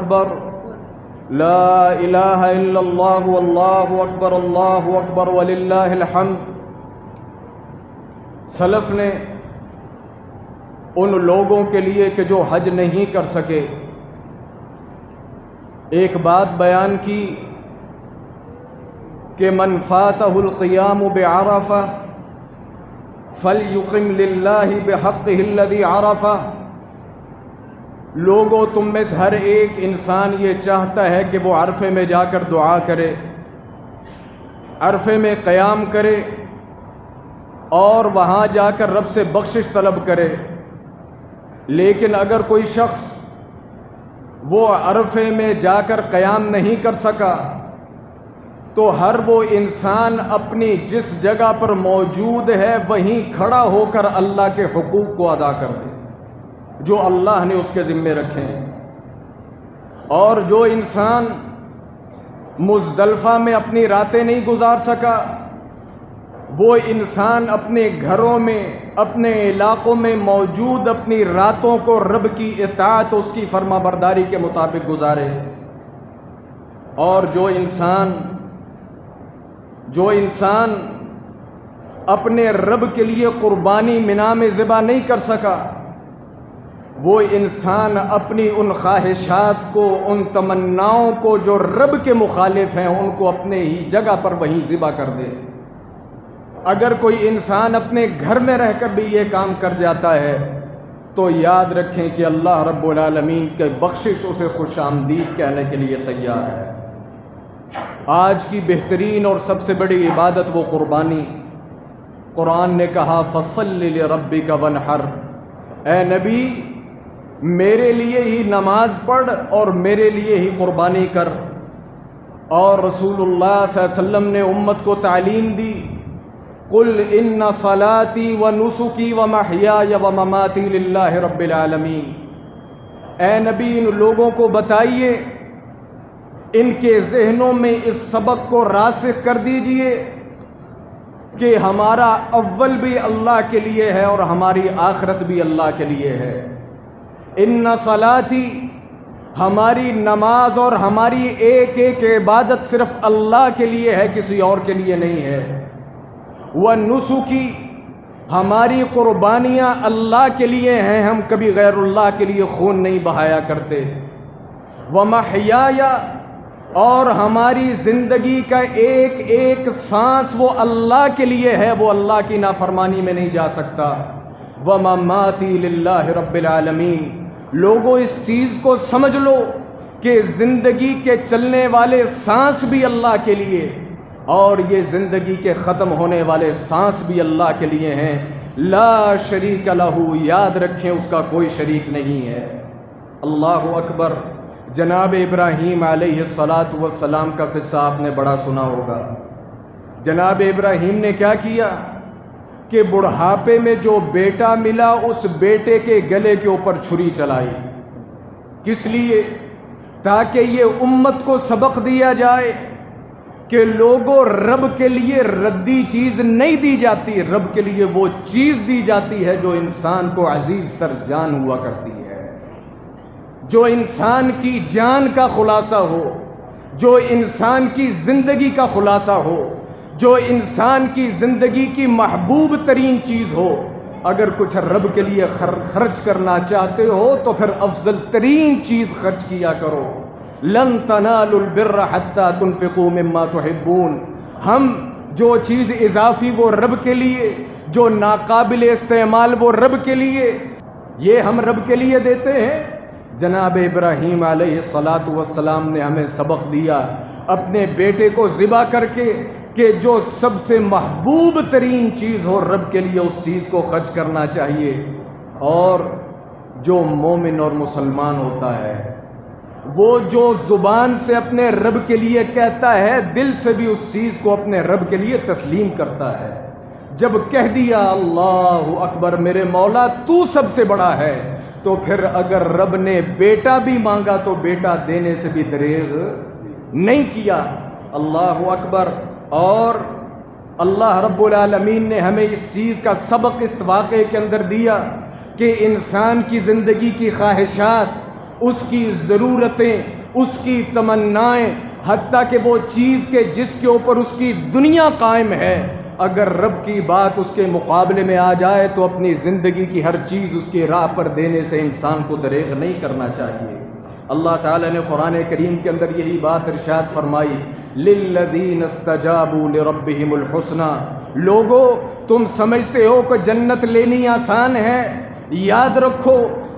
اکبر، لا الہ الا اللہ اللہ اکبر وللہ الحمد۔ سلف نے ان لوگوں کے لیے کہ جو حج نہیں کر سکے ایک بات بیان کی کہ من فاتہ القیام بعرفہ فلیقم للہ بحقہ الذی عرفہ۔ لوگوں تم میں سے ہر ایک انسان یہ چاہتا ہے کہ وہ عرفے میں جا کر دعا کرے، عرفے میں قیام کرے اور وہاں جا کر رب سے بخشش طلب کرے، لیکن اگر کوئی شخص وہ عرفے میں جا کر قیام نہیں کر سکا تو ہر وہ انسان اپنی جس جگہ پر موجود ہے وہیں کھڑا ہو کر اللہ کے حقوق کو ادا کر دے جو اللہ نے اس کے ذمے رکھے ہیں۔ اور جو انسان مزدلفہ میں اپنی راتیں نہیں گزار سکا وہ انسان اپنے گھروں میں اپنے علاقوں میں موجود اپنی راتوں کو رب کی اطاعت اس کی فرما برداری کے مطابق گزارے۔ اور جو انسان اپنے رب کے لیے قربانی مینا میں ذبح نہیں کر سکا وہ انسان اپنی ان خواہشات کو، ان تمناؤں کو جو رب کے مخالف ہیں ان کو اپنے ہی جگہ پر وہیں ذبح کر دے۔ اگر کوئی انسان اپنے گھر میں رہ کر بھی یہ کام کر جاتا ہے تو یاد رکھیں کہ اللہ رب العالمین کے بخشش اسے خوش آمدید کہنے کے لیے تیار ہے۔ آج کی بہترین اور سب سے بڑی عبادت وہ قربانی۔ قرآن نے کہا فَصَلِّ لِرَبِّكَ وَانْحَرْ، اے نبی میرے لیے ہی نماز پڑھ اور میرے لیے ہی قربانی کر۔ اور رسول اللہ صلی اللہ علیہ وسلم نے امت کو تعلیم دی قُلْ إِنَّ صَلَاتِي وَنُسُكِي وَمَحْيَايَ وَمَمَاتِي لِلَّهِ رَبِّ الْعَالَمِينَ، اے نبی ان لوگوں کو بتائیے، ان کے ذہنوں میں اس سبق کو راسخ کر دیجئے کہ ہمارا اول بھی اللہ کے لیے ہے اور ہماری آخرت بھی اللہ کے لیے ہے۔ ان صلاتی، ہماری نماز اور ہماری ایک ایک عبادت صرف اللہ کے لیے ہے، کسی اور کے لیے نہیں ہے۔ وَنُسُكِي، ہماری قربانیاں اللہ کے لیے ہیں، ہم کبھی غیر اللہ کے لیے خون نہیں بہایا کرتے۔ وَمَحْيَايَ، اور ہماری زندگی کا ایک ایک سانس وہ اللہ کے لیے ہے، وہ اللہ کی نافرمانی میں نہیں جا سکتا۔ وَمَمَاتِي لِلَّهِ رَبِّ الْعَالَمِينَ، لوگوں اس چیز کو سمجھ لو کہ زندگی کے چلنے والے سانس بھی اللہ کے لیے اور یہ زندگی کے ختم ہونے والے سانس بھی اللہ کے لیے ہیں۔ لا شریک لہ، یاد رکھیں اس کا کوئی شریک نہیں ہے۔ اللہ اکبر۔ جناب ابراہیم علیہ السلام کا قصہ آپ نے بڑا سنا ہوگا۔ جناب ابراہیم نے کیا کیا کہ بڑھاپے میں جو بیٹا ملا اس بیٹے کے گلے کے اوپر چھری چلائی۔ کس لیے؟ تاکہ یہ امت کو سبق دیا جائے کہ لوگوں رب کے لیے ردی چیز نہیں دی جاتی، رب کے لیے وہ چیز دی جاتی ہے جو انسان کو عزیز تر جان ہوا کرتی ہے، جو انسان کی جان کا خلاصہ ہو، جو انسان کی زندگی کا خلاصہ ہو، جو انسان کی زندگی کی محبوب ترین چیز ہو۔ اگر کچھ رب کے لیے خرچ کرنا چاہتے ہو تو پھر افضل ترین چیز خرچ کیا کرو۔ لن تنالوا البر حتى تنفقوا مما تحبون، ہم جو چیز اضافی وہ رب کے لیے، جو ناقابل استعمال وہ رب کے لیے، یہ ہم رب کے لیے دیتے ہیں۔ جناب ابراہیم علیہ السلام نے ہمیں سبق دیا اپنے بیٹے کو ذبح کر کے کہ جو سب سے محبوب ترین چیز ہو رب کے لیے اس چیز کو خرچ کرنا چاہیے۔ اور جو مومن اور مسلمان ہوتا ہے وہ جو زبان سے اپنے رب کے لیے کہتا ہے دل سے بھی اس چیز کو اپنے رب کے لیے تسلیم کرتا ہے۔ جب کہہ دیا اللہ اکبر میرے مولا تو سب سے بڑا ہے، تو پھر اگر رب نے بیٹا بھی مانگا تو بیٹا دینے سے بھی دریغ نہیں کیا۔ اللہ اکبر۔ اور اللہ رب العالمین نے ہمیں اس چیز کا سبق اس واقعے کے اندر دیا کہ انسان کی زندگی کی خواہشات اس کی ضرورتیں، اس کی تمنائیں، حتیٰ کہ وہ چیز کے جس کے اوپر اس کی دنیا قائم ہے، اگر رب کی بات اس کے مقابلے میں آ جائے تو اپنی زندگی کی ہر چیز اس کی راہ پر دینے سے انسان کو دریغ نہیں کرنا چاہیے۔ اللہ تعالیٰ نے قرآن کریم کے اندر یہی بات ارشاد فرمائی، لِلَّذِينَ اسْتَجَابُوا لِرَبِّهِمُ الْحُسْنَى، لوگو تم سمجھتے ہو کہ جنت لینی آسان ہے؟ یاد رکھو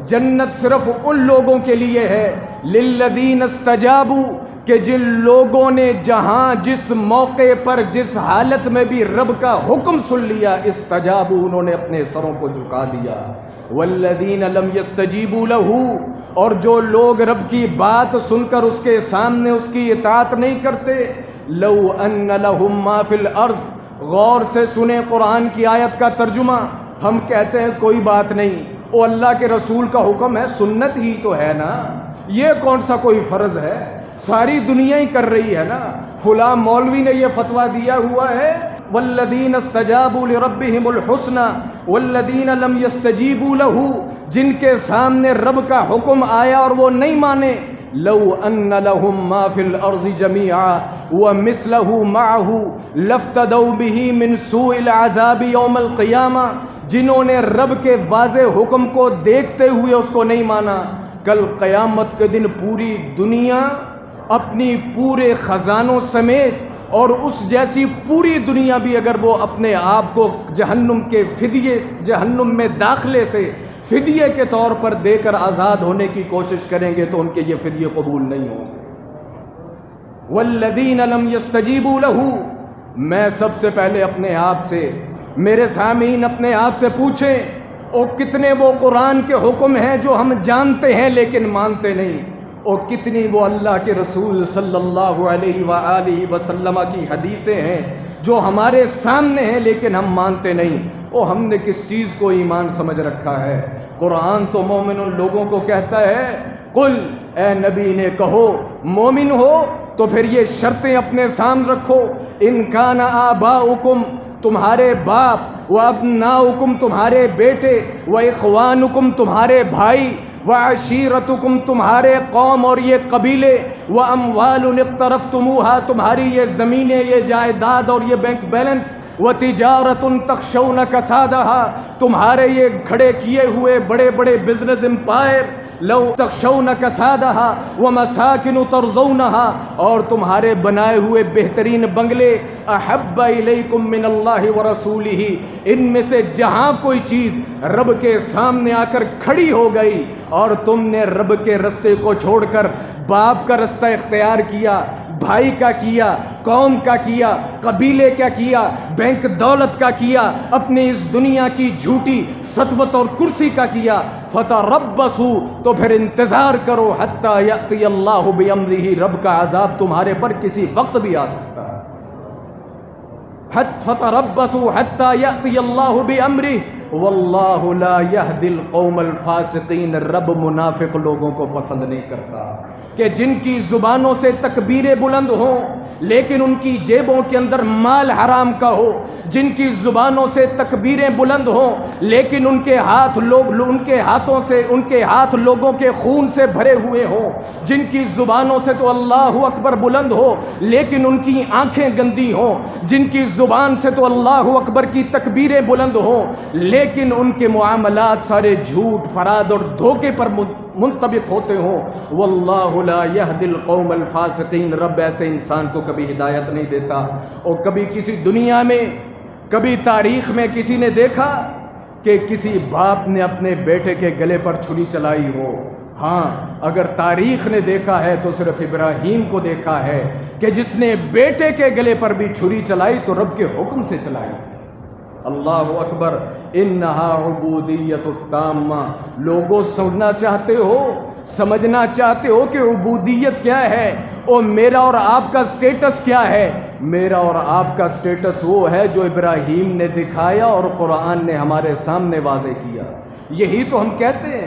جنت صرف ان لوگوں کے لیے ہے، لِلَّذِينَ اسْتَجَابُوا، کہ جن لوگوں نے جہاں جس موقع پر جس حالت میں بھی رب کا حکم سن لیا، استجابوا، انہوں نے اپنے سروں کو جھکا دیا، والذین لم یستجیبوا لہ، اور جو لوگ رب کی بات سن کر اس کے سامنے اس کی اطاعت نہیں کرتے، لو ان لہم ما فی الارض، غور سے سنیں قرآن کی آیت کا ترجمہ۔ ہم کہتے ہیں کوئی بات نہیں، وہ اللہ کے رسول کا حکم ہے، سنت ہی تو ہے نا، یہ کون سا کوئی فرض ہے، ساری دنیا ہی کر رہی ہے نا، فلاں مولوی نے یہ فتویٰ دیا ہوا ہے، والذین استجابوا لربہم الحسنى والذین لم یستجیبوا لہ، جن کے سامنے رب کا حکم آیا اور وہ نہیں مانے، لو ان لہم ما فی الارض جمیعا ومثلہ معہ لافتدوا بہ من سوء العذاب یوم القیامہ، جنہوں نے رب کے واضح حکم کو دیکھتے ہوئے اس کو نہیں مانا، کل قیامت کے دن پوری دنیا اپنی پورے خزانوں سمیت اور اس جیسی پوری دنیا بھی اگر وہ اپنے آپ کو جہنم کے فدیے، جہنم میں داخلے سے فدیے کے طور پر دے کر آزاد ہونے کی کوشش کریں گے تو ان کے یہ فدیے قبول نہیں ہوں گے۔ والذین لم یستجیبوا لہ، میں سب سے پہلے اپنے آپ سے، میرے سامعین اپنے آپ سے پوچھیں، اور کتنے وہ قرآن کے حکم ہیں جو ہم جانتے ہیں لیکن مانتے نہیں، اور کتنی وہ اللہ کے رسول صلی اللہ علیہ وآلہ وسلم کی حدیثیں ہیں جو ہمارے سامنے ہیں لیکن ہم مانتے نہیں۔ اور ہم نے کس چیز کو ایمان سمجھ رکھا ہے؟ قرآن تو مومن ان لوگوں کو کہتا ہے، قل، اے نبی نے کہو، مومن ہو تو پھر یہ شرطیں اپنے سامنے رکھو، ان کان آباؤکم، تمہارے باپ، وابناؤکم، تمہارے بیٹے، واخوانکم، تمہارے بھائی، وعشیرتکم، تمہارے قوم اور یہ قبیلے، واموال اقترفتموہا، تمہاری یہ زمینیں، یہ جائیداد اور یہ بینک بیلنس، وتجارت تخشون کسادہا، تمہارے یہ کھڑے کیے ہوئے بڑے بڑے بزنس امپائر، لو تخشون کسادہا ومساکن ترضونہا، اور تمہارے بنائے ہوئے بہترین بنگلے، احب الیکم من اللہ ورسولہ، ان میں سے جہاں کوئی چیز رب کے سامنے آ کر کھڑی ہو گئی اور تم نے رب کے رستے کو چھوڑ کر باپ کا رستہ اختیار کیا، بھائی کا کیا، قوم کا کیا، قبیلے کا کیا، بینک دولت کا کیا، اپنی اس دنیا کی جھوٹی سطوت اور کرسی کا کیا، فتربصوا، تو پھر انتظار کرو، حتی یأتی اللہ بامرہ، رب کا عذاب تمہارے پر کسی وقت بھی آ سکتا ہے، فتربصوا حتی یأتی اللہ بامرہ واللہ لا یہدی القوم الفاسقین، رب منافق لوگوں کو پسند نہیں کرتا کہ جن کی زبانوں سے تکبیریں بلند ہوں لیکن ان کی جیبوں کے اندر مال حرام کا ہو، جن کی زبانوں سے تکبیریں بلند ہوں لیکن ان کے ہاتھ ان کے ہاتھ لوگوں کے خون سے بھرے ہوئے ہوں، جن کی زبانوں سے تو اللہ اکبر بلند ہو لیکن ان کی آنکھیں گندی ہوں، جن کی زبان سے تو اللہ اکبر کی تکبیریں بلند ہوں لیکن ان کے معاملات سارے جھوٹ، فراد اور دھوکے پر منطبق ہوتے ہوں، واللہ لا یہدی القوم الفاسقین، رب ایسے انسان کو کبھی ہدایت نہیں دیتا۔ اور کبھی کسی دنیا میں، کبھی تاریخ میں کسی نے دیکھا کہ کسی باپ نے اپنے بیٹے کے گلے پر چھری چلائی ہو؟ ہاں، اگر تاریخ نے دیکھا ہے تو صرف ابراہیم کو دیکھا ہے کہ جس نے بیٹے کے گلے پر بھی چھری چلائی تو رب کے حکم سے چلائی۔ اللہ اکبر، انہا عبودیت التامہ، لوگوں سمجھنا چاہتے ہو کہ عبودیت کیا ہے، اور میرا اور آپ کا سٹیٹس کیا ہے؟ میرا اور آپ کا سٹیٹس وہ ہے جو ابراہیم نے دکھایا اور قرآن نے ہمارے سامنے واضح کیا۔ یہی تو ہم کہتے ہیں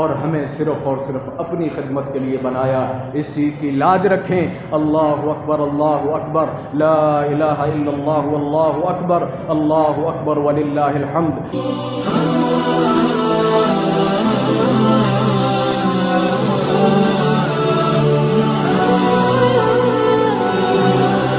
اور ہمیں صرف اور صرف اپنی خدمت کے لیے بنایا. اس چیز کی لاج رکھیں. اللہ اکبر اللہ اکبر لا الہ الا اللہ واللہ اکبر اللہ اکبر وللہ الحمد.